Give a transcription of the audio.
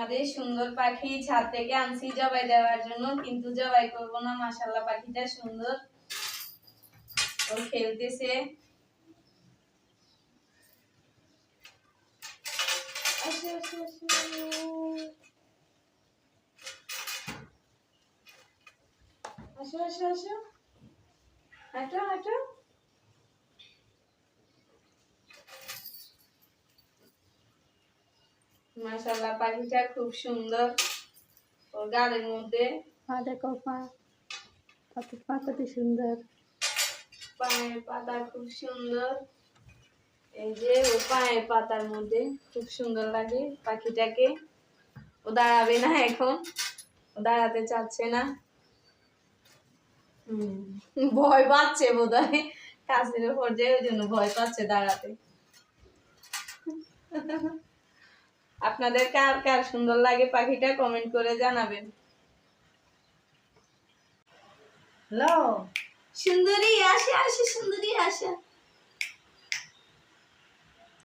আমাদের সুন্দর পাখি ছাদ থেকে আনছি জবাই দেওয়ার জন্য, কিন্তু জবাই করবো না। মাশাআল্লাহ পাখিটা সুন্দর, ও খেলতেছে। আসো আসো আসো, আসো আসো আসো, হাঁটো হাঁটো। মাশাআল্লাহ পাখিটা খুব সুন্দর, ওর গালের মধ্যে পা দেখো, পা কত সুন্দর, পায়ের পাতা খুব সুন্দর। এই যে ও পায়ের পাতার মধ্যে খুব সুন্দর লাগে পাখিটাকে। ও দাঁড়াবে না এখন, ও দাঁড়াতে চাচ্ছে না। ভয় পাচ্ছে বোধহয় কাছের উপর, যে ওই জন্য ভয় পাচ্ছে দাঁড়াতে। আপনাদের কার কার সুন্দর লাগে পাখিটা কমেন্ট করে জানাবেন। হ্যালো সুন্দরী, আসে আসে সুন্দরী, আসে।